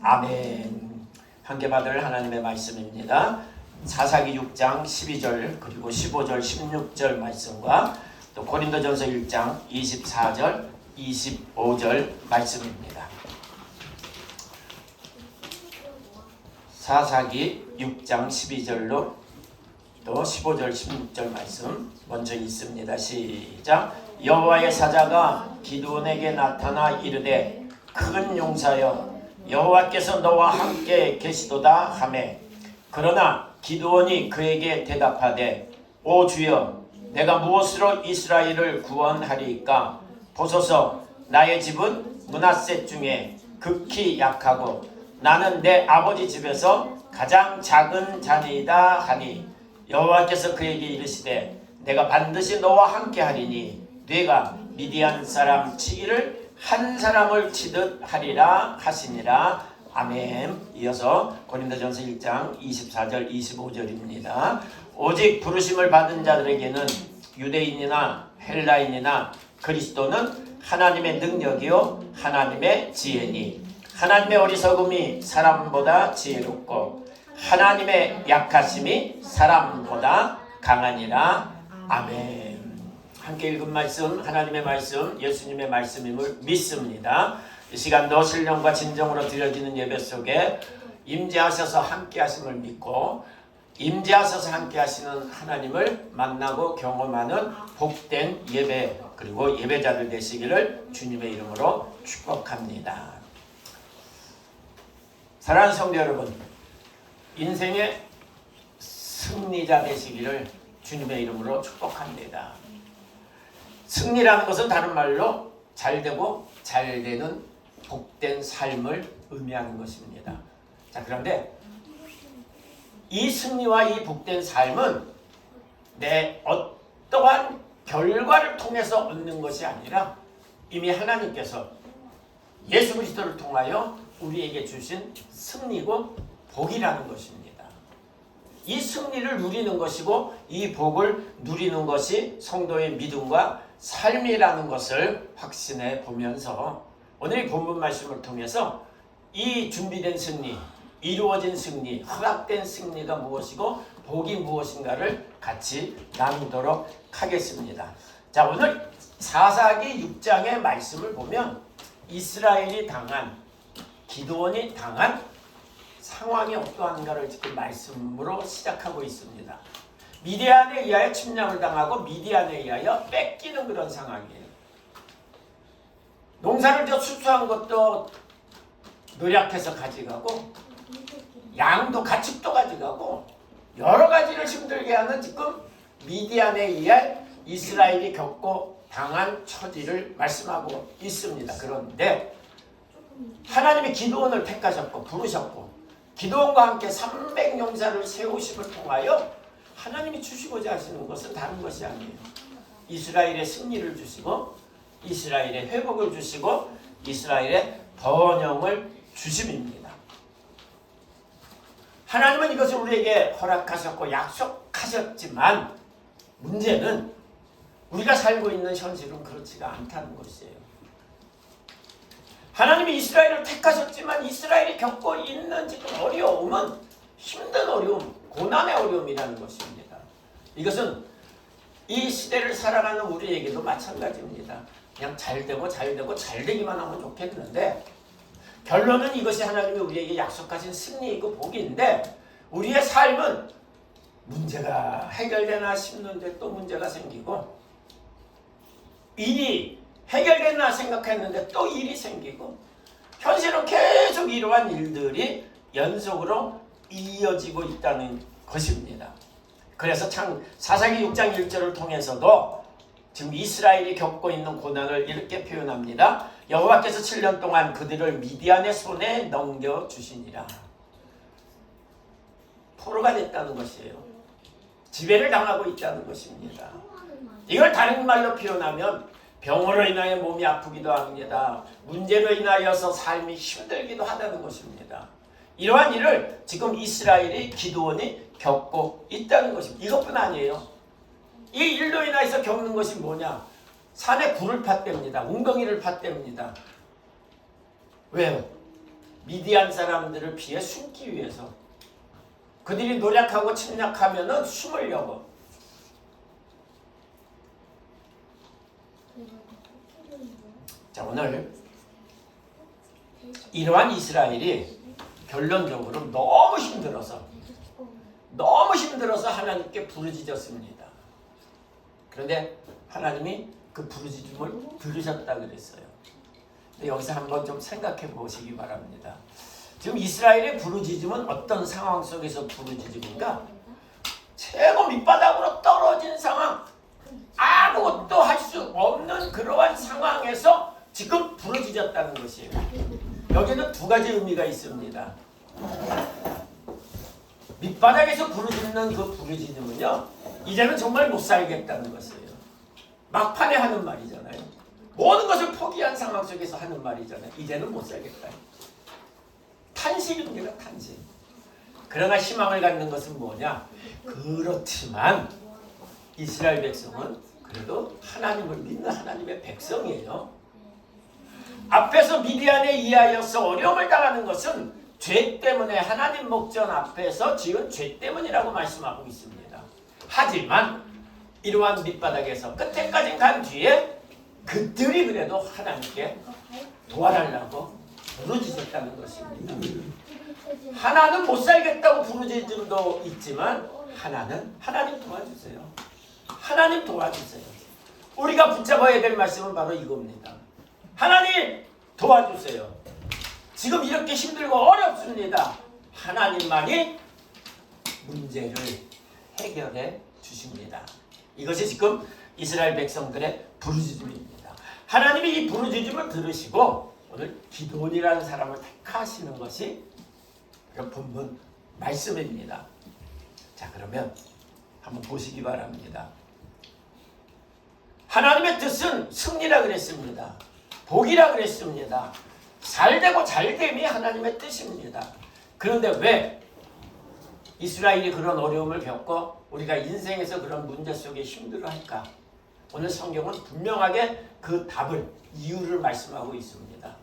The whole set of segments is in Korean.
아멘. 함께 받을 하나님의 말씀입니다. 사사기 6장 12절 그리고 15절 16절 말씀과 또 고린도전서 1장 24절 25절 말씀입니다. 사사기 6장 12절로 또 15절 16절 말씀 먼저 읽습니다. 시작. 여호와의 사자가 기드온에게 나타나 이르되 큰 용사여 여호와께서 너와 함께 계시도다 하매 그러나 기드온이 그에게 대답하되 오 주여 내가 무엇으로 이스라엘을 구원하리이까 보소서 나의 집은 므낫세 중에 극히 약하고 나는 내 아버지 집에서 가장 작은 자니이다 하니 여호와께서 그에게 이르시되 내가 반드시 너와 함께 하리니 네가 미디안 사람 치기를 한 사람을 치듯 하리라 하시니라. 아멘. 이어서 고린도전서 1장 24절 25절입니다. 오직 부르심을 받은 자들에게는 유대인이나 헬라인이나 그리스도는 하나님의 능력이요 하나님의 지혜니 하나님의 어리석음이 사람보다 지혜롭고 하나님의 약하심이 사람보다 강하니라. 아멘. 함께 읽은 말씀 하나님의 말씀 예수님의 말씀임을 믿습니다. 이 시간도 신령과 진정으로 드려지는 예배 속에 임재하셔서 함께 하심을 믿고 임재하셔서 함께 하시는 하나님을 만나고 경험하는 복된 예배 그리고 예배자들 되시기를 주님의 이름으로 축복합니다. 사랑하는 성도 여러분, 인생의 승리자 되시기를 주님의 이름으로 축복합니다. 승리라는 것은 다른 말로 잘되고 잘되는 복된 삶을 의미하는 것입니다. 자, 그런데 이 승리와 이 복된 삶은 내 어떠한 결과를 통해서 얻는 것이 아니라 이미 하나님께서 예수 그리스도를 통하여 우리에게 주신 승리고 복이라는 것입니다. 이 승리를 누리는 것이고 이 복을 누리는 것이 성도의 믿음과 삶이라는 것을 확신해 보면서 오늘 이 본문 말씀을 통해서 이 준비된 승리, 이루어진 승리, 허락된 승리가 무엇이고 복이 무엇인가를 같이 나누도록 하겠습니다. 자, 오늘 사사기 6장의 말씀을 보면 이스라엘이 당한, 기드온이 당한 상황이 어떠한가를 지금 말씀으로 시작하고 있습니다. 미디안에 의하여 침략을 당하고 미디안에 의하여 뺏기는 그런 상황이에요. 농사를 수수한 것도 노력해서 가져가고 양도 가축도 가져가고 여러 가지를 힘들게 하는 지금 미디안에 의해 이스라엘이 겪고 당한 처지를 말씀하고 있습니다. 그런데 하나님이 기드온을 택하셨고 부르셨고 기드온과 함께 300용사를 세우심을 통하여 하나님이 주시고자 하시는 것은 다른 것이 아니에요. 이스라엘의 승리를 주시고 이스라엘의 회복을 주시고 이스라엘의 번영을 주심입니다. 하나님은 이것을 우리에게 허락하셨고 약속하셨지만 문제는 우리가 살고 있는 현실은 그렇지가 않다는 것이에요. 하나님이 이스라엘을 택하셨지만 이스라엘이 겪고 있는 지금 어려움은 힘든 어려움, 고난의 어려움이라는 것입니다. 이것은 이 시대를 살아가는 우리에게도 마찬가지입니다. 그냥 잘되기만 하면 좋겠는데 결론은 이것이 하나님이 우리에게 약속하신 승리이고 복인데 우리의 삶은 문제가 해결되나 싶는데 또 문제가 생기고 일이 해결되나 생각했는데 또 일이 생기고 현실은 계속 이러한 일들이 연속으로 이어지고 있다는 것입니다. 그래서 참 사사기 6장 1절을 통해서도 지금 이스라엘이 겪고 있는 고난을 이렇게 표현합니다. 여호와께서 7년 동안 그들을 미디안의 손에 넘겨주시니라. 포로가 됐다는 것이에요. 지배를 당하고 있다는 것입니다. 이걸 다른 말로 표현하면 병으로 인하여 몸이 아프기도 합니다. 문제로 인하여서 삶이 힘들기도 하다는 것입니다. 이러한 일을 지금 이스라엘이 기드온이 겪고 있다는 것입니다. 이것뿐 아니에요. 이 일로 인해서 겪는 것이 뭐냐? 산에 불을 팠답니다. 웅덩이를 팠답니다. 왜요? 미디안 사람들을 피해 숨기 위해서. 그들이 노력하고 침략하면은 숨으려고. 자, 오늘 이러한 이스라엘이 결론적으로 너무 힘들어서 하나님께 부르짖었습니다. 그런데 하나님이 그 부르짖음을 들으셨다 그랬어요. 근데 여기서 한번 좀 생각해 보시기 바랍니다. 지금 이스라엘의 부르짖음은 어떤 상황 속에서 부르짖음인가? 최고 밑바닥으로 떨어진 상황, 아무것도 할 수 없는 그러한 상황에서 지금 부르짖었다는 것이에요. 여기는 두 가지 의미가 있습니다. 밑바닥에서 부르짖는 그 부르짖음은요, 이제는 정말 못 살겠다는 것이에요. 막판에 하는 말이잖아요. 모든 것을 포기한 상황 속에서 하는 말이잖아요. 이제는 못 살겠다. 탄식입니다. 탄식. 그러나 희망을 갖는 것은 뭐냐? 그렇지만 이스라엘 백성은 그래도 하나님을 믿는 하나님의 백성이에요. 앞에서 미디안에 의하여서 어려움을 당하는 것은 죄 때문에, 하나님 목전 앞에서 지은 죄 때문이라고 말씀하고 있습니다. 하지만 이러한 밑바닥에서 끝에까지 간 뒤에 그들이 그래도 하나님께 도와달라고 부르짖었다는 것입니다. 하나는 못 살겠다고 부르짖음도 있지만 하나님 도와주세요. 하나님 도와주세요. 우리가 붙잡아야 될 말씀은 바로 이겁니다. 하나님 도와주세요. 지금 이렇게 힘들고 어렵습니다. 하나님만이 문제를 해결해 주십니다. 이것이 지금 이스라엘 백성들의 부르짖음입니다. 하나님이 이 부르짖음을 들으시고 오늘 기도원이라는 사람을 택하시는 것이 본문 말씀입니다. 자, 그러면 한번 보시기 바랍니다. 하나님의 뜻은 승리라 그랬습니다. 복이라 그랬습니다. 잘되고 잘됨이 하나님의 뜻입니다. 그런데 왜 이스라엘이 그런 어려움을 겪고 우리가 인생에서 그런 문제 속에 힘들어할까? 오늘 성경은 분명하게 그 답을, 이유를 말씀하고 있습니다.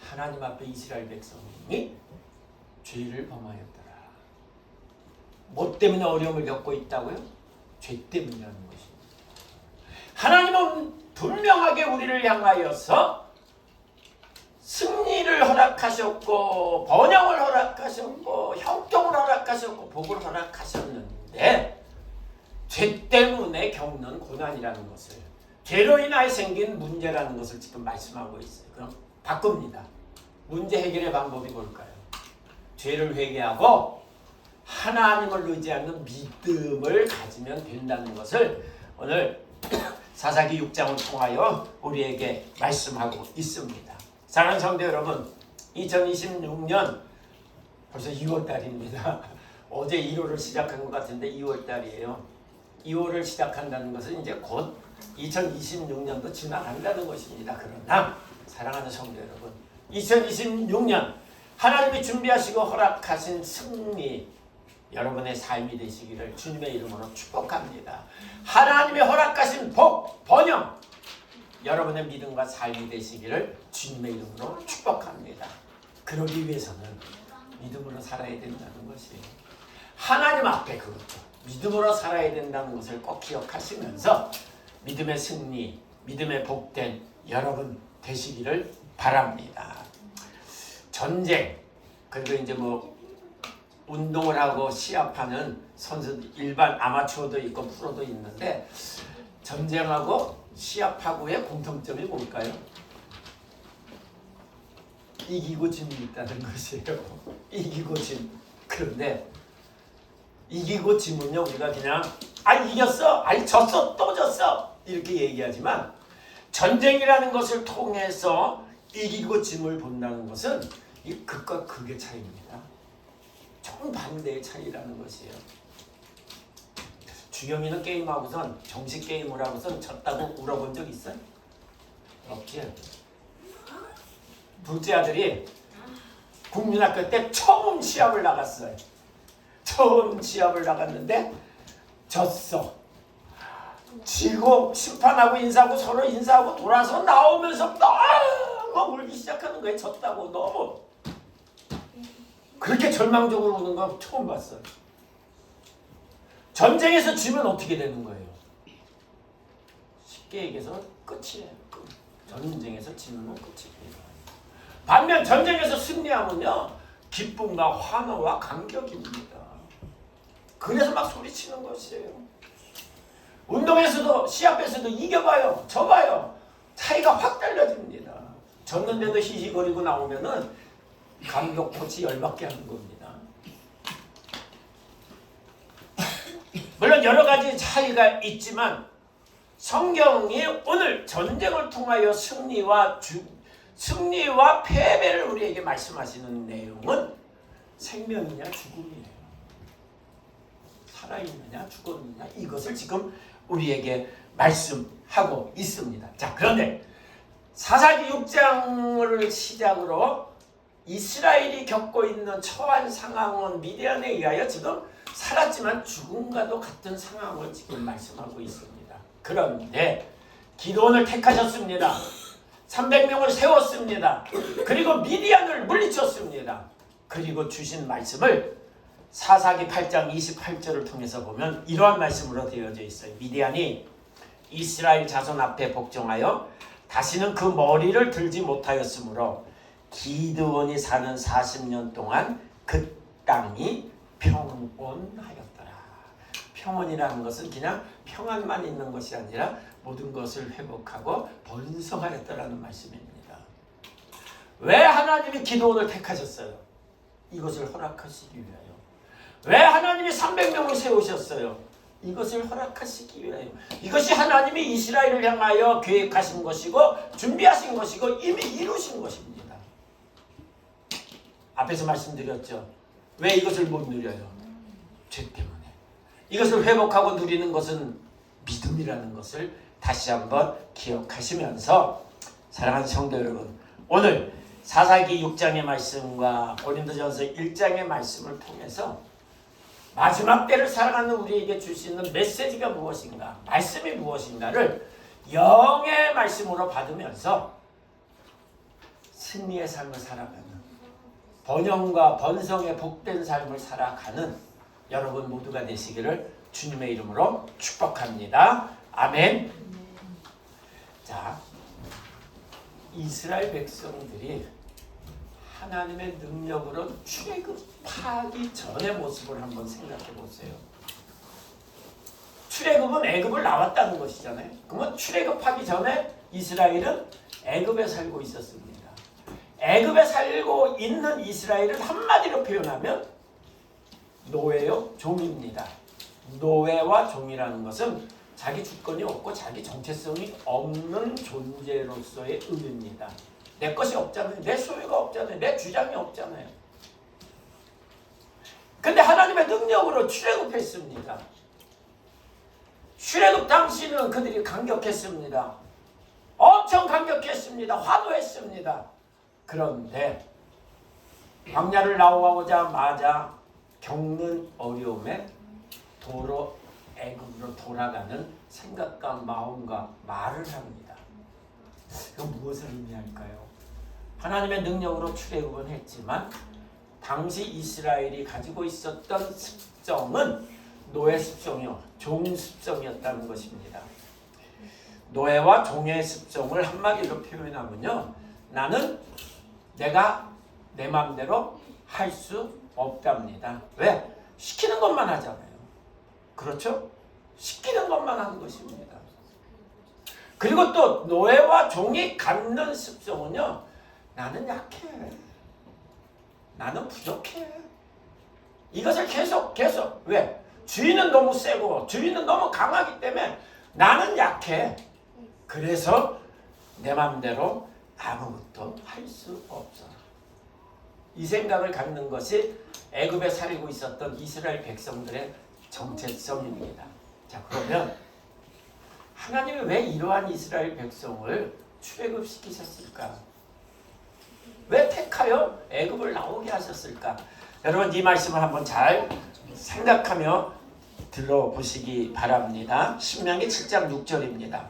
하나님 앞에 이스라엘 백성이 죄를 범하였더라. 뭐 때문에 어려움을 겪고 있다고요? 죄 때문이라는 것입니다. 하나님은 분명하게 우리를 향하여서 승리를 허락하셨고 번영을 허락하셨고 형통을 허락하셨고 복을 허락하셨는데 죄 때문에 겪는 고난이라는 것을, 죄로 인하여 생긴 문제라는 것을 지금 말씀하고 있어요. 그럼 바꿉니다. 문제 해결의 방법이 뭘까요? 죄를 회개하고 하나님을 의지하는 믿음을 가지면 된다는 것을 오늘 사사기 6장을 통하여 우리에게 말씀하고 있습니다. 사랑하는 성도 여러분, 2026년 벌써 2월달입니다. 어제 1월을 시작한 것 같은데 2월달이에요. 2월을 시작한다는 것은 이제 곧 2026년도 지나간다는 것입니다. 그러나 사랑하는 성도 여러분, 2026년 하나님이 준비하시고 허락하신 승리, 여러분의 삶이 되시기를 주님의 이름으로 축복합니다. 하나님의 허락하신 복, 번영, 여러분의 믿음과 삶이 되시기를 주님의 이름으로 축복합니다. 그러기 위해서는 믿음으로 살아야 된다는 것이에요. 하나님 앞에 그렇죠. 믿음으로 살아야 된다는 것을 꼭 기억하시면서 믿음의 승리, 믿음의 복된 여러분 되시기를 바랍니다. 전쟁, 그리고 이제 뭐 운동을 하고 시합하는 선수들, 일반 아마추어도 있고 프로도 있는데 전쟁하고 시합하고의 공통점이 뭘까요? 이기고 짐이 있다는 것이에요. 이기고 짐. 그런데 이기고 짐은요, 우리가 그냥 이겼어, 졌어, 또 졌어 이렇게 얘기하지만 전쟁이라는 것을 통해서 이기고 짐을 본다는 것은 이 극과 극의 차이입니다. 정반대의 차이라는 것이에요. 주영이는 게임하고선, 정식 게임을 하고선 졌다고 울어본 적 있어요? 없지. 둘째 아들이 국민학교 때 처음 시합을 나갔어요. 처음 시합을 나갔는데 졌어. 지고 심판하고 인사하고 서로 인사하고 돌아서 나오면서 너무 울기 시작하는 거예요. 졌다고 너무. 그렇게 절망적으로 우는 거 처음 봤어요. 전쟁에서 지면 어떻게 되는 거예요? 쉽게 얘기해서 끝이에요. 끝. 전쟁에서 지면 끝이에요. 반면 전쟁에서 승리하면요, 기쁨과 환호와 감격입니다. 그래서 막 소리치는 것이에요. 운동에서도 시합에서도 이겨봐요, 져봐요, 차이가 확 달라집니다. 졌는데도 히히거리고 나오면은 감격꽃이 열받게 하는 겁니다. 물론 여러 가지 차이가 있지만 성경이 오늘 전쟁을 통하여 승리와 패배를 우리에게 말씀하시는 내용은 생명이냐 죽음이에요. 살아있느냐 죽었느냐, 이것을 지금 우리에게 말씀하고 있습니다. 자, 그런데 사사기 6장을 시작으로 이스라엘이 겪고 있는 처한 상황은 미디안에 의하여 지금 살았지만 죽음과도 같은 상황을 지금 말씀하고 있습니다. 그런데 기드온을 택하셨습니다. 300명을 세웠습니다. 그리고 미디안을 물리쳤습니다. 그리고 주신 말씀을 사사기 8장 28절을 통해서 보면 이러한 말씀으로 되어져 있어요. 미디안이 이스라엘 자손 앞에 복종하여 다시는 그 머리를 들지 못하였으므로 기드온이 사는 40년 동안 그 땅이 평온하였더라. 평온이라는 것은 그냥 평안만 있는 것이 아니라 모든 것을 회복하고 번성하였다라는 말씀입니다. 왜 하나님이 기드온을 택하셨어요? 이것을 허락하시기 위하여. 왜 하나님이 300명을 세우셨어요? 이것을 허락하시기 위하여. 이것이 하나님이 이스라엘을 향하여 계획하신 것이고 준비하신 것이고 이미 이루신 것입니다. 앞에서 말씀드렸죠. 왜 이것을 못 누려요? 죄 때문에. 이것을 회복하고 누리는 것은 믿음이라는 것을 다시 한번 기억하시면서 사랑하는 성도 여러분, 오늘 사사기 6장의 말씀과 고린도전서 1장의 말씀을 통해서 마지막 때를 살아가는 우리에게 주시는 메시지가 무엇인가, 말씀이 무엇인가를 영의 말씀으로 받으면서 승리의 삶을 살아가는, 번영과 번성의 복된 삶을 살아가는 여러분 모두가 되시기를 주님의 이름으로 축복합니다. 아멘. 자, 이스라엘 백성들이 하나님의 능력으로 출애굽하기 전의 모습을 한번 생각해 보세요. 출애굽은 애굽을 나왔다는 것이잖아요. 그러면 출애굽하기 전에 이스라엘은 애굽에 살고 있었습니다. 애굽에 살고 있는 이스라엘을 한마디로 표현하면 노예요, 종입니다. 노예와 종이라는 것은 자기 주권이 없고 자기 정체성이 없는 존재로서의 의미입니다. 내 것이 없잖아요. 내 소유가 없잖아요. 내 주장이 없잖아요. 근데 하나님의 능력으로 출애굽했습니다. 출애굽 당시는 그들이 감격했습니다. 엄청 감격했습니다. 환호했습니다. 그런데 광야를 나오자마자 겪는 어려움에 도로 애굽으로 돌아가는 생각과 마음과 말을 합니다. 이건 무엇을 의미할까요? 하나님의 능력으로 출애굽은 했지만 당시 이스라엘이 가지고 있었던 습성은 노예 습성이요, 종 습성이었다는 것입니다. 노예와 종의 습성을 한마디로 표현하면요, 나는 내가 내 마음대로 할 수 없답니다. 왜? 시키는 것만 하잖아요. 그렇죠? 시키는 것만 하는 것입니다. 그리고 또 노예와 종이 갖는 습성은요, 나는 약해, 나는 부족해. 이것을 계속 왜? 주인은 너무 세고 주인은 너무 강하기 때문에 나는 약해. 그래서 내 마음대로 아무것도 할 수 없어. 이 생각을 갖는 것이 애굽에 살고 있었던 이스라엘 백성들의 정체성입니다. 자, 그러면 하나님이 왜 이러한 이스라엘 백성을 출애굽시키셨을까? 왜 택하여 애굽을 나오게 하셨을까? 여러분, 이 말씀을 한번 잘 생각하며 들어보시기 바랍니다. 신명기 7장 6절입니다.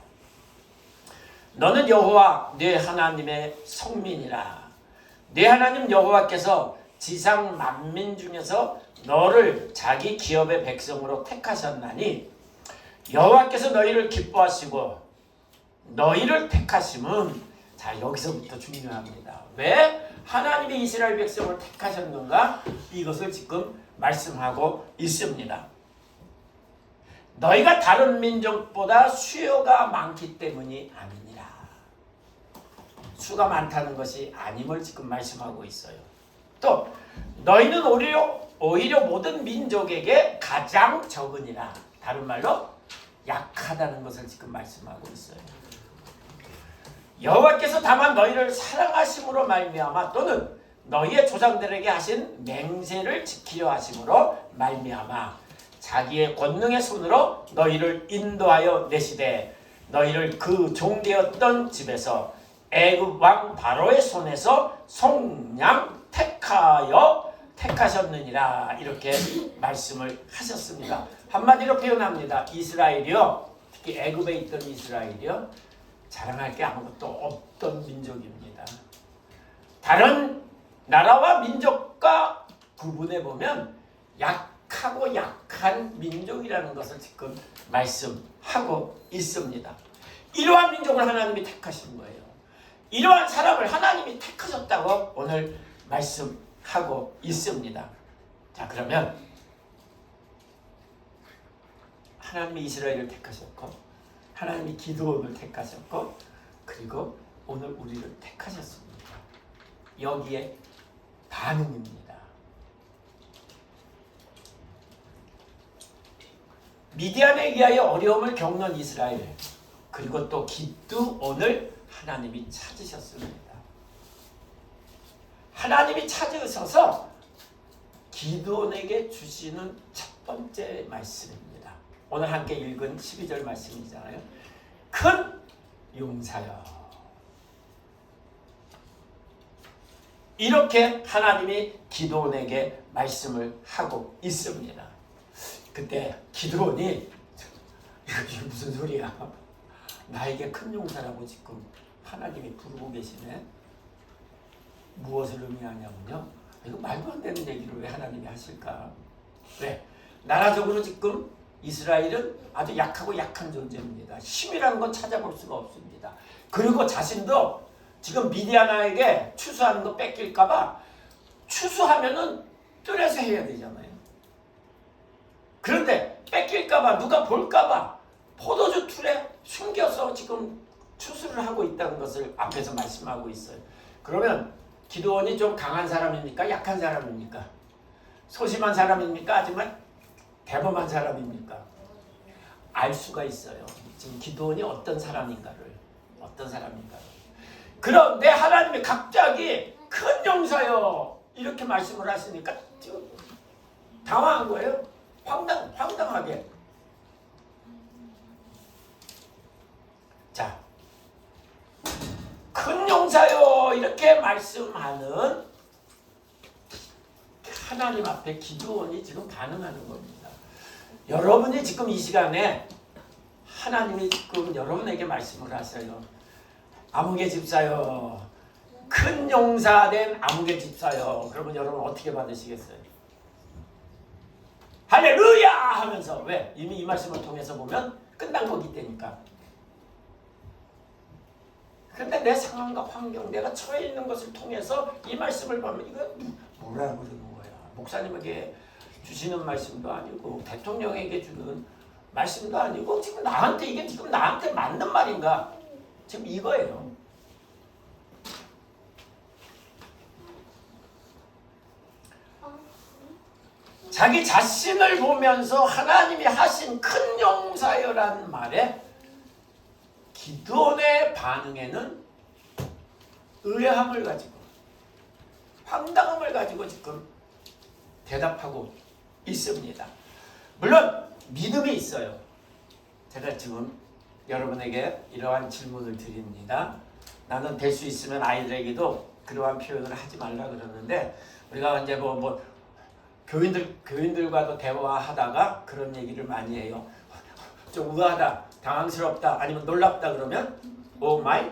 너는 여호와 네 하나님의 성민이라. 네 하나님 여호와께서 지상 만민 중에서 너를 자기 기업의 백성으로 택하셨나니 여호와께서 너희를 기뻐하시고 너희를 택하심은 자 여기서부터 중요합니다. 왜 하나님이 이스라엘 백성을 택하셨는가? 이것을 지금 말씀하고 있습니다. 너희가 다른 민족보다 수요가 많기 때문이 아니니라. 수가 많다는 것이 아님을 지금 말씀하고 있어요. 또 너희는 오히려 모든 민족에게 가장 적으니라. 다른 말로 약하다는 것을 지금 말씀하고 있어요. 여호와께서 다만 너희를 사랑하심으로 말미암아 또는 너희의 조상들에게 하신 맹세를 지키려 하심으로 말미암아 자기의 권능의 손으로 너희를 인도하여 내시되 너희를 그 종되었던 집에서 애굽 왕 바로의 손에서 속량 택하셨느니라. 이렇게 말씀을 하셨습니다. 한마디로 표현합니다. 이스라엘이요, 특히 애굽에 있던 이스라엘이요, 자랑할 게 아무것도 없던 민족입니다. 다른 나라와 민족과 구분해 보면 약하고 약한 민족이라는 것을 지금 말씀하고 있습니다. 이러한 민족을 하나님이 택하신 거예요. 이러한 사람을 하나님이 택하셨다고 오늘 말씀하고 있습니다. 자, 그러면 하나님이 이스라엘을 택하셨고 하나님이 기드온을 택하셨고 그리고 오늘 우리를 택하셨습니다. 여기에 반응입니다. 미디안에 의하여 어려움을 겪는 이스라엘 그리고 또 기드온을 하나님이 찾으셨습니다. 하나님이 찾으셔서 기드온에게 주시는 첫 번째 말씀입니다. 오늘 함께 읽은 12절 말씀이잖아요. 큰 용사여. 이렇게 하나님이 기드온에게 말씀을 하고 있습니다. 그때 기드온이 이게 무슨 소리야? 나에게 큰 용사라고 지금 하나님이 부르고 계시네. 무엇을 의미하냐면요. 이거 말도 안 되는 얘기를 왜 하나님이 하실까? 왜? 나라적으로 지금 이스라엘은 아주 약하고 약한 존재입니다. 힘이라는 건 찾아볼 수가 없습니다. 그리고 자신도 지금 미디아나에게 추수하는 거 뺏길까봐 추수하면은 뜰에서 해야 되잖아요. 그런데 뺏길까봐 누가 볼까봐 포도주 틀에 숨겨서 지금 추수를 하고 있다는 것을 앞에서 말씀하고 있어요. 그러면 기드온이 좀 강한 사람입니까? 약한 사람입니까? 소심한 사람입니까? 하지만 대범한 사람입니까? 알 수가 있어요. 지금 기드온이 어떤 사람인가를. 그런데 하나님이 갑자기 큰 용사여 이렇게 말씀을 하시니까 지금 당황한 거예요. 황당하게. 자, 큰 용사여 이렇게 말씀하는 하나님 앞에 기드온이 지금 반응하는 겁니다. 여러분이 지금 이 시간에 하나님이 지금 여러분에게 말씀을 하세요. 아무개 집사여, 큰 용사된 아무개 집사여. 그러면 여러분 어떻게 받으시겠어요? 할렐루야 하면서. 왜? 이미 이 말씀을 통해서 보면 끝난 거기 때니까. 그런데 내 상황과 환경, 내가 처해 있는 것을 통해서 이 말씀을 보면 이거 뭐라고 그러는 거야? 목사님에게 주시는 말씀도 아니고 대통령에게 주는 말씀도 아니고 지금 나한테 이게 지금 나한테 맞는 말인가? 지금 이거예요. 자기 자신을 보면서 하나님이 하신 큰 용사여라는 말에 기드온의 반응에는 의아함을 가지고 황당함을 가지고 지금 대답하고 있습니다. 물론 믿음이 있어요. 제가 지금 여러분에게 이러한 질문을 드립니다. 나는 될 수 있으면 아이들에게도 그러한 표현을 하지 말라 그러는데 우리가 이제 뭐 교인들과도 대화하다가 그런 얘기를 많이 해요. 좀 의아하다, 당황스럽다, 아니면 놀랍다 그러면 오 마이?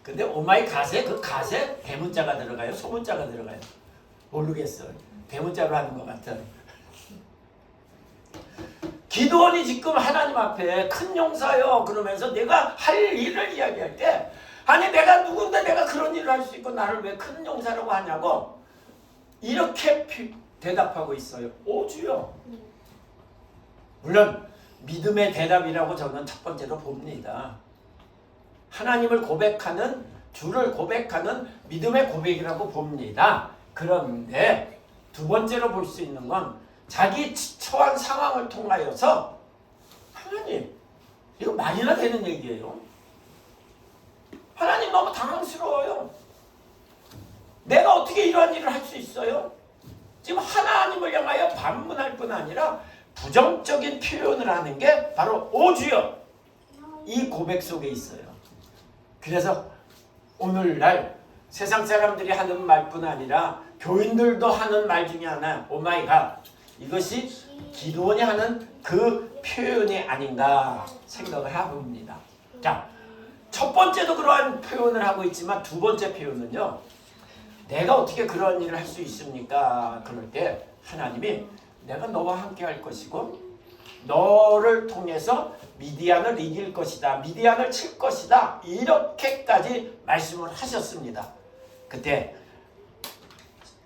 근데 오마이 갓에 그 갓에 대문자가 들어가요? 소문자가 들어가요? 모르겠어요. 대문자로 하는 것 같아요. 기도원이 지금 하나님 앞에 큰 용사요 그러면서 내가 할 일을 이야기할 때 아니 내가 누군데 내가 그런 일을 할 수 있고 나를 왜 큰 용사라고 하냐고 이렇게 대답하고 있어요. 오 주여. 물론 믿음의 대답이라고 저는 첫 번째로 봅니다. 하나님을 고백하는 주를 고백하는 믿음의 고백이라고 봅니다. 그런데 두 번째로 볼 수 있는 건 자기 처한 상황을 통하여서 하나님 이거 말이나 되는 얘기예요. 하나님 너무 당황스러워요. 내가 어떻게 이러한 일을 할 수 있어요? 지금 하나님을 향하여 반문할 뿐 아니라 부정적인 표현을 하는 게 바로 오 주여 이 고백 속에 있어요. 그래서 오늘날 세상 사람들이 하는 말뿐 아니라 교인들도 하는 말 중에 하나 오 마이 갓 이것이 기도원이 하는 그 표현이 아닌가 생각을 해봅니다. 자, 첫 번째도 그러한 표현을 하고 있지만 두 번째 표현은요. 내가 어떻게 그런 일을 할 수 있습니까? 그럴 때 하나님이 내가 너와 함께 할 것이고 너를 통해서 미디안을 이길 것이다. 미디안을 칠 것이다. 이렇게까지 말씀을 하셨습니다. 그때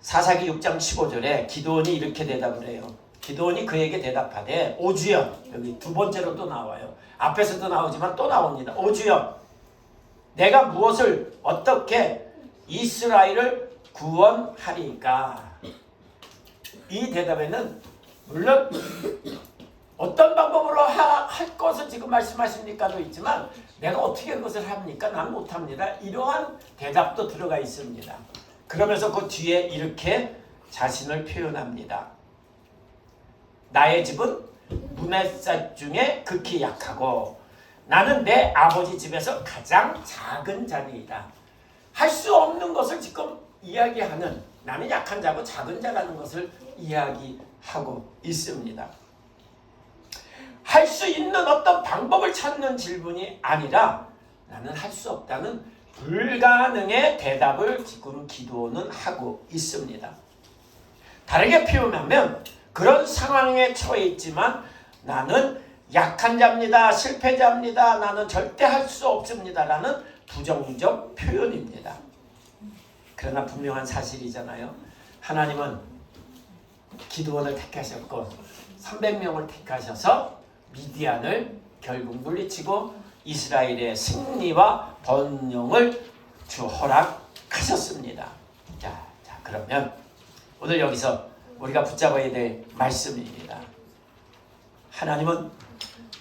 사사기 6장 15절에 기드온이 이렇게 대답을 해요. 기드온이 그에게 대답하되 오 주여 여기 두 번째로 또 나와요. 앞에서도 나오지만 또 나옵니다. 오 주여 내가 무엇을 어떻게 이스라엘을 구원하리까? 이 대답에는 물론 어떤 방법으로 할 것을 지금 말씀하십니까도 있지만 내가 어떻게 그것을 합니까? 난 못합니다. 이러한 대답도 들어가 있습니다. 그러면서 그 뒤에 이렇게 자신을 표현합니다. 나의 집은 문에삿 중에 극히 약하고 나는 내 아버지 집에서 가장 작은 자니이다. 할 수 없는 것을 지금 이야기하는 나는 약한 자고 작은 자라는 것을 이야기하고 있습니다. 할 수 있는 어떤 방법을 찾는 질문이 아니라 나는 할 수 없다는 불가능의 대답을 지금 기도는 하고 있습니다. 다르게 표현하면 그런 상황에 처해 있지만 나는 약한 자입니다. 실패자입니다. 나는 절대 할 수 없습니다. 라는 부정적 표현입니다. 그러나 분명한 사실이잖아요. 하나님은 기드온을 택하셨고 300명을 택하셔서 미디안을 결국 물리치고 이스라엘의 승리와 번영을 주 허락하셨습니다. 자, 그러면 오늘 여기서 우리가 붙잡아야 될 말씀입니다. 하나님은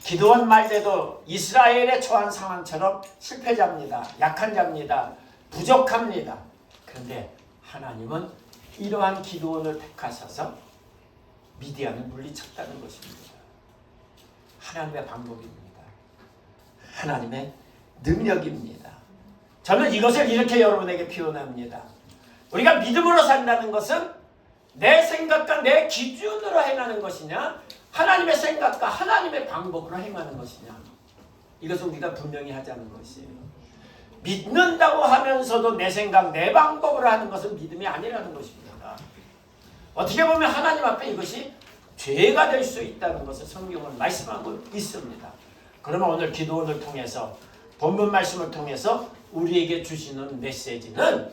기드온 말대로 이스라엘에 처한 상황처럼 실패자입니다. 약한 자입니다. 부족합니다. 그런데 하나님은 이러한 기드온을 택하셔서 미디안을 물리쳤다는 것입니다. 하나님의 방법입니다. 하나님의 능력입니다. 저는 이것을 이렇게 여러분에게 표현합니다. 우리가 믿음으로 산다는 것은 내 생각과 내 기준으로 행하는 것이냐 하나님의 생각과 하나님의 방법으로 행하는 것이냐 이것을 우리가 분명히 하자는 것이에요. 믿는다고 하면서도 내 생각, 내 방법으로 하는 것은 믿음이 아니라는 것입니다. 어떻게 보면 하나님 앞에 이것이 죄가 될 수 있다는 것을 성경은 말씀하고 있습니다. 그러면 오늘 기도원을 통해서 본문 말씀을 통해서 우리에게 주시는 메시지는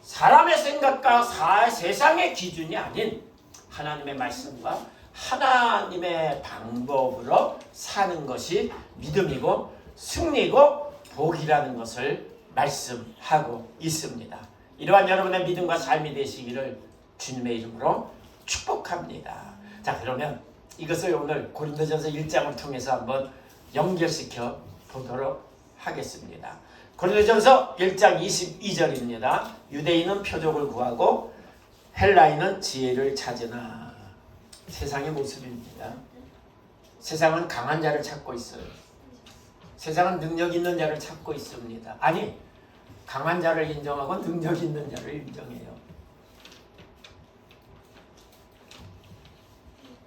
사람의 생각과 세상의 기준이 아닌 하나님의 말씀과 하나님의 방법으로 사는 것이 믿음이고 승리고 복이라는 것을 말씀하고 있습니다. 이러한 여러분의 믿음과 삶이 되시기를 주님의 이름으로 축복합니다. 자, 그러면 이것을 오늘 고린도전서 1장을 통해서 한번 연결시켜 보도록 하겠습니다. 고린도전서 1장 22절입니다. 유대인은 표적을 구하고 헬라인은 지혜를 찾으나. 세상의 모습입니다. 세상은 강한 자를 찾고 있어요. 세상은 능력 있는 자를 찾고 있습니다. 아니, 강한 자를 인정하고 능력 있는 자를 인정해요.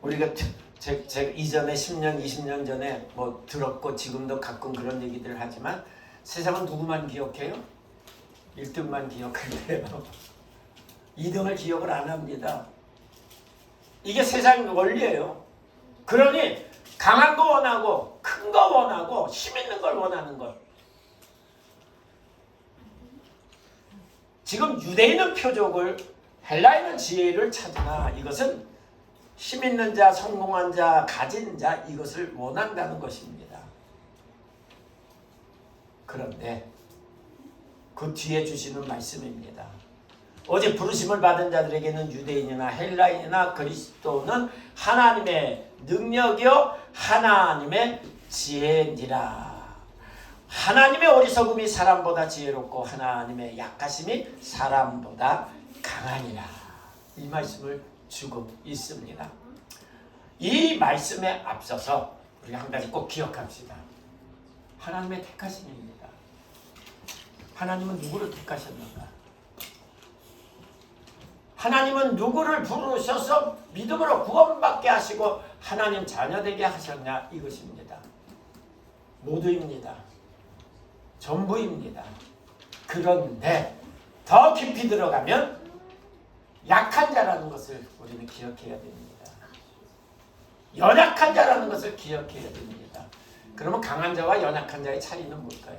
우리가 이전에 10년, 20년 전에 뭐 들었고 지금도 가끔 그런 얘기들을 하지만 세상은 누구만 기억해요? 1등만 기억한대요. 2등을 기억을 안 합니다. 이게 세상 원리예요. 그러니 강한 거 원하고 큰 거 원하고 힘 있는 걸 원하는 것. 지금 유대인은 표적을, 헬라인은 지혜를 찾으나 이것은 힘 있는 자, 성공한 자, 가진 자 이것을 원한다는 것입니다. 그런데 그 뒤에 주시는 말씀입니다. 어제 부르심을 받은 자들에게는 유대인이나 헬라인이나 그리스도는 하나님의 능력이요 하나님의 지혜니라. 하나님의 어리석음이 사람보다 지혜롭고 하나님의 약하심이 사람보다 강하니라. 이 말씀을 주고 있습니다. 이 말씀에 앞서서 우리 한 가지 꼭 기억합시다. 하나님의 택하심입니다. 하나님은 누구를 택하셨는가? 하나님은 누구를 부르셔서 믿음으로 구원받게 하시고 하나님 자녀되게 하셨냐 이것입니다. 모두입니다. 전부입니다. 그런데 더 깊이 들어가면 약한 자라는 것을 우리는 기억해야 됩니다. 연약한 자라는 것을 기억해야 됩니다. 그러면 강한 자와 연약한 자의 차이는 뭘까요?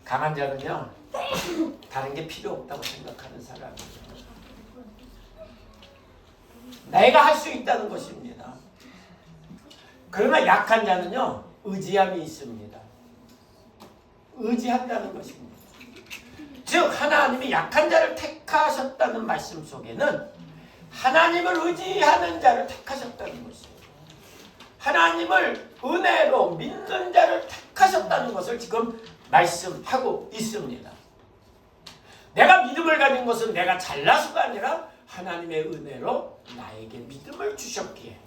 강한 자는요, 다른 게 필요 없다고 생각하는 사람이에요. 내가 할 수 있다는 것입니다. 그러나 약한 자는요, 의지함이 있습니다. 의지한다는 것입니다. 즉 하나님이 약한 자를 택하셨다는 말씀 속에는 하나님을 의지하는 자를 택하셨다는 것이에요. 하나님을 은혜로 믿는 자를 택하셨다는 것을 지금 말씀하고 있습니다. 내가 믿음을 가진 것은 내가 잘나서가 아니라 하나님의 은혜로 나에게 믿음을 주셨기에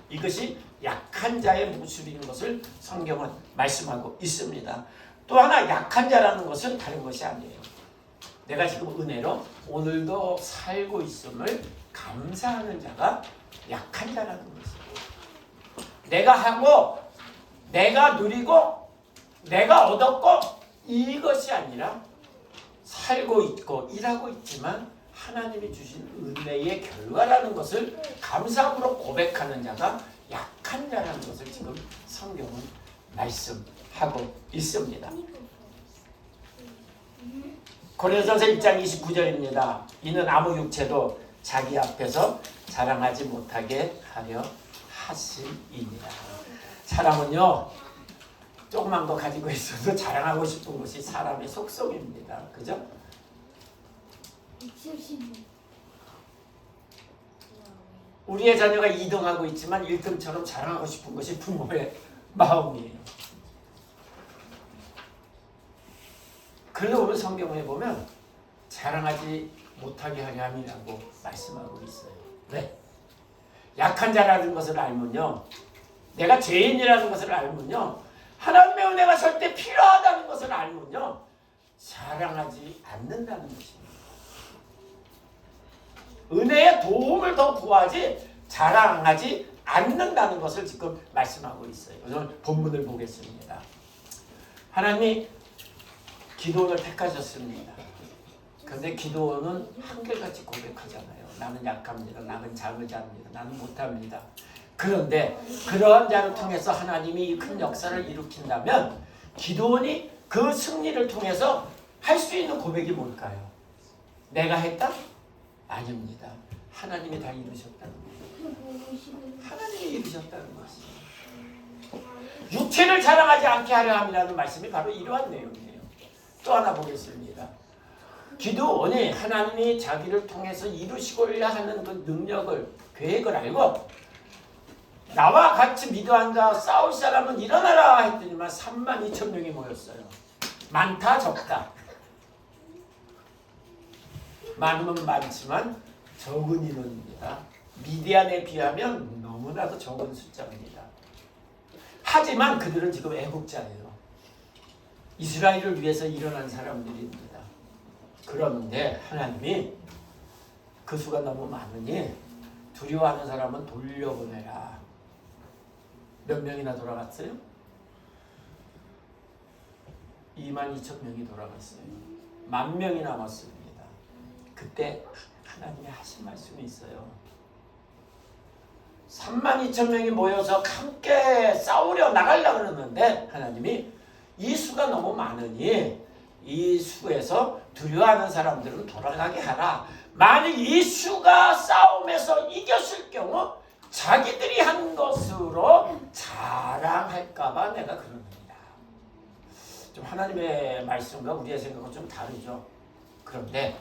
이것이 약한 자의 모습인 것을 성경은 말씀하고 있습니다. 또 하나 약한 자라는 것은 다른 것이 아니에요. 내가 지금 은혜로 오늘도 살고 있음을 감사하는 자가 약한 자라는 것이에요. 내가 하고 내가 누리고 내가 얻었고 이것이 아니라 살고 있고 일하고 있지만 하나님이 주신 은혜의 결과라는 것을 감사함으로 고백하는 자가 약한 자라는 것을 지금 성경은 말씀하고 있습니다. 고린도전서 1장 29절입니다. 이는 아무 육체도 자기 앞에서 자랑하지 못하게 하려 하심이니라. 사람은요, 조그만 거 가지고 있어도 자랑하고 싶은 것이 사람의 속성입니다. 그죠? 우리의 자녀가 2등하고 있지만 1등처럼 자랑하고 싶은 것이 부모의 마음이에요. 그러다 보면 성경에 보면 자랑하지 못하게 하려 함이라고 말씀하고 있어요. 왜? 약한 자라는 것을 알면요, 내가 죄인이라는 것을 알면요, 하나님의 은혜가 절대 필요하다는 것을 알면요, 자랑하지 않는다는 것입니다. 은혜의 도움을 더 구하지 자랑하지 않는다는 것을 지금 말씀하고 있어요. 오늘 본문을 보겠습니다. 하나님이 기도원을 택하셨습니다. 그런데 기도원은 한결같이 고백하잖아요. 나는 약합니다. 나는 작은 자입니다. 나는 못합니다. 그런데 그러한 자를 통해서 하나님이 큰 역사를 일으킨다면 기도원이 그 승리를 통해서 할 수 있는 고백이 뭘까요? 내가 했다? 아닙니다. 하나님이 다 이루셨다는 거예요. 하나님이 이루셨다는 것이에요. 육체를 자랑하지 않게 하려 함이라는 말씀이 바로 이러한 내용이에요. 또 하나 보겠습니다. 기도원이 하나님이 자기를 통해서 이루시고자 하는 그 능력을, 계획을 알고 나와 같이 믿어 앉아 싸울 사람은 일어나라 했더니만 32,000명이 모였어요. 많다 적다. 많으면 많지만 적은 인원입니다. 미디안에 비하면 너무나도 적은 숫자입니다. 하지만 그들은 지금 애국자예요. 이스라엘을 위해서 일어난 사람들입니다. 그런데 하나님이 그 수가 너무 많으니 두려워하는 사람은 돌려보내라. 몇 명이나 돌아갔어요? 22,000명이 돌아갔어요. 10,000명이 남았습니다. 그때 하나님이 하신 말씀이 있어요. 32,000명이 모여서 함께 싸우려 나가려고 그러는데 하나님이 이 수가 너무 많으니 이 수에서 두려워하는 사람들은 돌아가게 하라. 만약 이 수가 싸움에서 이겼을 경우 자기들이 한 것으로 자랑할까봐 내가 그러느니라. 좀 하나님의 말씀과 우리의 생각은 좀 다르죠. 그런데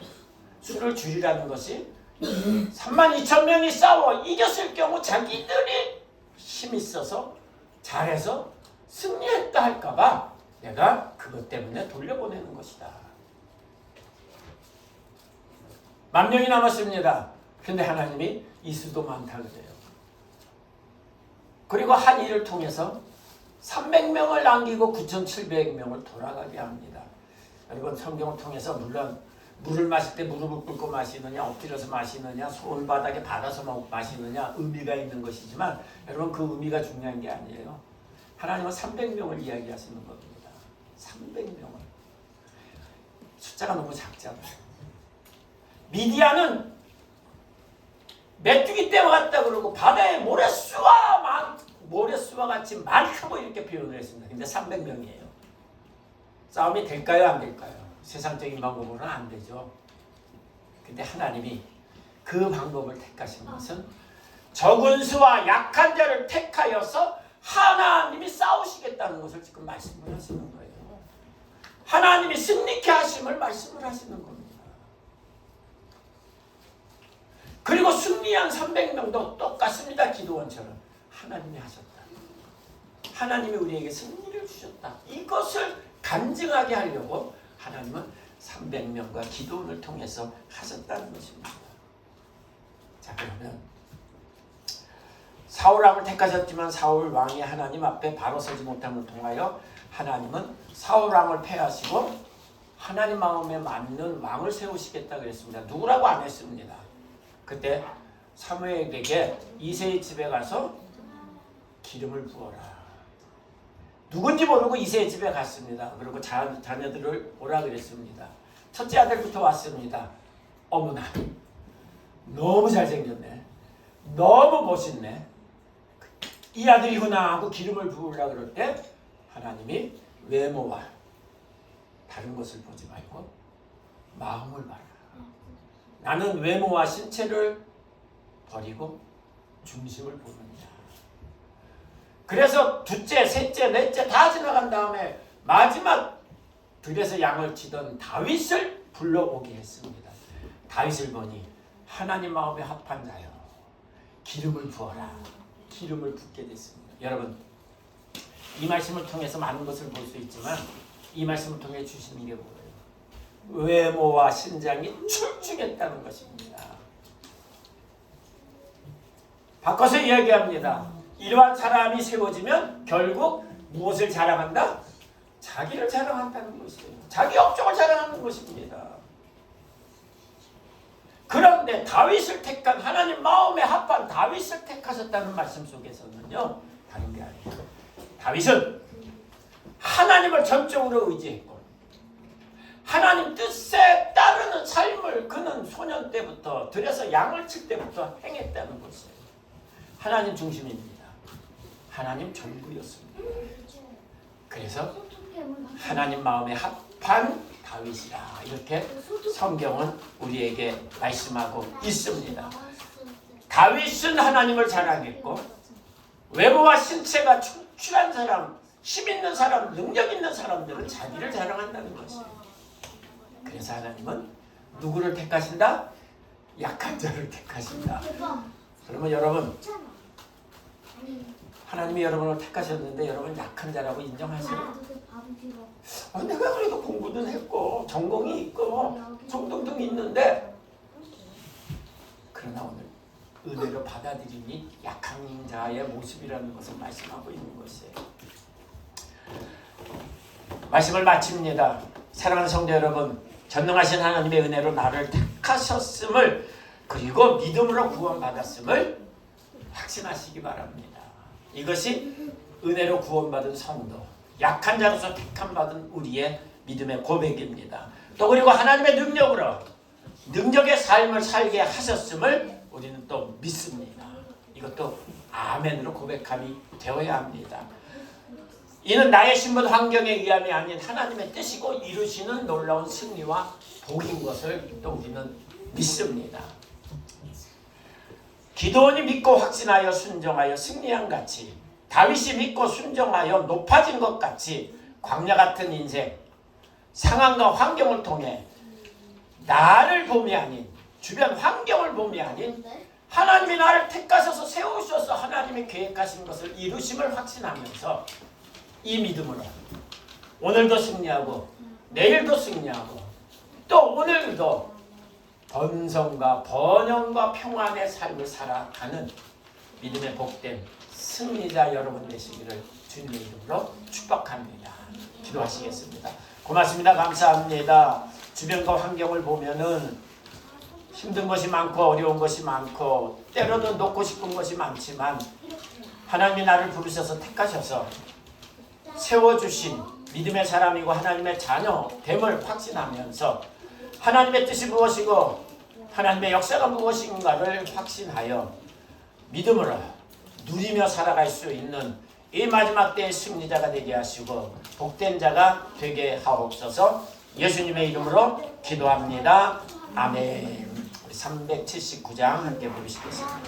수를 줄이라는 것이 32,000명이 싸워 이겼을 경우 자기들이 힘 있어서 잘해서 승리했다 할까봐 내가 그것 때문에 돌려보내는 것이다. 10,000명이 남았습니다. 근데 하나님이 이 수도 많다 그래요. 그리고 한 일을 통해서 300명을 남기고 9,700명을 돌아가게 합니다. 여러분 성경을 통해서 물론 물을 마실 때 무릎을 꿇고 마시느냐 엎드려서 마시느냐 손바닥에 받아서 마시느냐 의미가 있는 것이지만 여러분 그 의미가 중요한 게 아니에요. 하나님은 300명을 이야기하시는 겁니다. 300명을. 숫자가 너무 작잖아요. 미디안은 메뚜기 떼와 같다 그러고 바다에 모래수와 같이 많다고 이렇게 표현을 했습니다. 근데 300명이에요. 싸움이 될까요? 안 될까요? 세상적인 방법으로는 안 되죠. 근데 하나님이 그 방법을 택하신 것은 적은 수와 약한 자를 택하여서 하나님이 싸우시겠다는 것을 지금 말씀을 하시는 거예요. 하나님이 승리케 하심을 말씀을 하시는 겁니다. 그리고 승리한 300명도 똑같습니다. 기도원처럼 하나님이 하셨다. 하나님이 우리에게 승리를 주셨다. 이것을 간증하게 하려고 하나님은 300명과 기도원을 통해서 하셨다는 것입니다. 자, 그러면 사울왕을 택하셨지만 사울 왕이 하나님 앞에 바로 서지 못함을 통하여 하나님은 사울왕을 패하시고 하나님 마음에 맞는 왕을 세우시겠다 그랬습니다. 누구라고 안 했습니다. 그때 사무엘에게 이새의 집에 가서 기름을 부어라. 누군지 모르고 이새의 집에 갔습니다. 그리고 자녀들을 오라 그랬습니다. 첫째 아들부터 왔습니다. 어머나 너무 잘생겼네. 너무 멋있네. 이 아들이구나 하고 기름을 부으려고 그럴 때 하나님이 외모와 다른 것을 보지 말고 마음을 봐라. 나는 외모와 신체를 버리고 중심을 보느냐. 그래서 둘째, 셋째, 넷째 다 지나간 다음에 마지막 들에서 양을 치던 다윗을 불러오게 했습니다. 다윗을 보니 하나님 마음에 합한 자여 기름을 부어라. 기름을 붓게 됐습니다. 여러분 이 말씀을 통해서 많은 것을 볼 수 있지만 이 말씀을 통해 주시는 게 뭐예요? 외모와 신장이 출중했다는 것입니다. 바꿔서 이야기합니다. 이러한 사람이 세워지면 결국 무엇을 자랑한다? 자기를 자랑한다는 것이에요. 자기 업적을 자랑하는 것입니다. 그런데 다윗을 택한 하나님 마음에 합한 다윗을 택하셨다는 말씀 속에서는요. 다른 게 아니에요. 다윗은 하나님을 전적으로 의지했고 하나님 뜻에 따르는 삶을 그는 소년 때부터 들여서 양을 칠 때부터 행했다는 것이에요. 하나님 중심입니다. 하나님 전부였습니다. 그래서 하나님 마음에 합한 다윗이라 이렇게 성경은 우리에게 말씀하고 있습니다. 다윗은 하나님을 자랑했고 외모와 신체가 충출한 사람, 힘 있는 사람, 능력 있는 사람들은 자기를 자랑한다는 것이에요. 그래서 하나님은 누구를 택하신다? 약한 자를 택하신다. 그러면 여러분 하나님이 여러분을 택하셨는데 여러분 약한 자라고 인정하세요? 내가 그래도 공부는 했고 전공이 있고 정등등 있는데 그러나 오늘 은혜로 받아들이니 약한 자의 모습이라는 것을 말씀하고 있는 것이에요. 말씀을 마칩니다. 사랑하는 성도 여러분, 전능하신 하나님의 은혜로 나를 택하셨음을 그리고 믿음으로 구원받았음을 확신하시기 바랍니다. 이것이 은혜로 구원받은 성도, 약한 자로서 택함받은 우리의 믿음의 고백입니다. 또 그리고 하나님의 능력으로 능력의 삶을 살게 하셨음을 우리는 또 믿습니다. 이것도 아멘으로 고백함이 되어야 합니다. 이는 나의 신분 환경에 의함이 아닌 하나님의 뜻이고 이루시는 놀라운 승리와 복인 것을 또 우리는 믿습니다. 기드온이 믿고 확신하여 순종하여 승리한 같이 다윗이 믿고 순종하여 높아진 것 같이 광야 같은 인생 상황과 환경을 통해 나를 봄이 아닌 주변 환경을 봄이 아닌 하나님이 나를 택하셔서 세우셔서 하나님이 계획하신 것을 이루심을 확신하면서 이 믿음으로 오늘도 승리하고 내일도 승리하고 또 오늘도 번성과 번영과 평안의 삶을 살아가는 믿음의 복된 승리자 여러분 되시기를 주님의 이름으로 축복합니다. 기도하시겠습니다. 고맙습니다. 감사합니다. 주변과 환경을 보면은 힘든 것이 많고 어려운 것이 많고 때로는 놓고 싶은 것이 많지만 하나님이 나를 부르셔서 택하셔서 세워주신 믿음의 사람이고 하나님의 자녀됨을 확신하면서 하나님의 뜻이 무엇이고 하나님의 역사가 무엇인가를 확신하여 믿음으로 누리며 살아갈 수 있는 이 마지막 때의 승리자가 되게 하시고 복된 자가 되게 하옵소서. 예수님의 이름으로 기도합니다. 아멘. 우리 379장 함께 부르시겠습니다.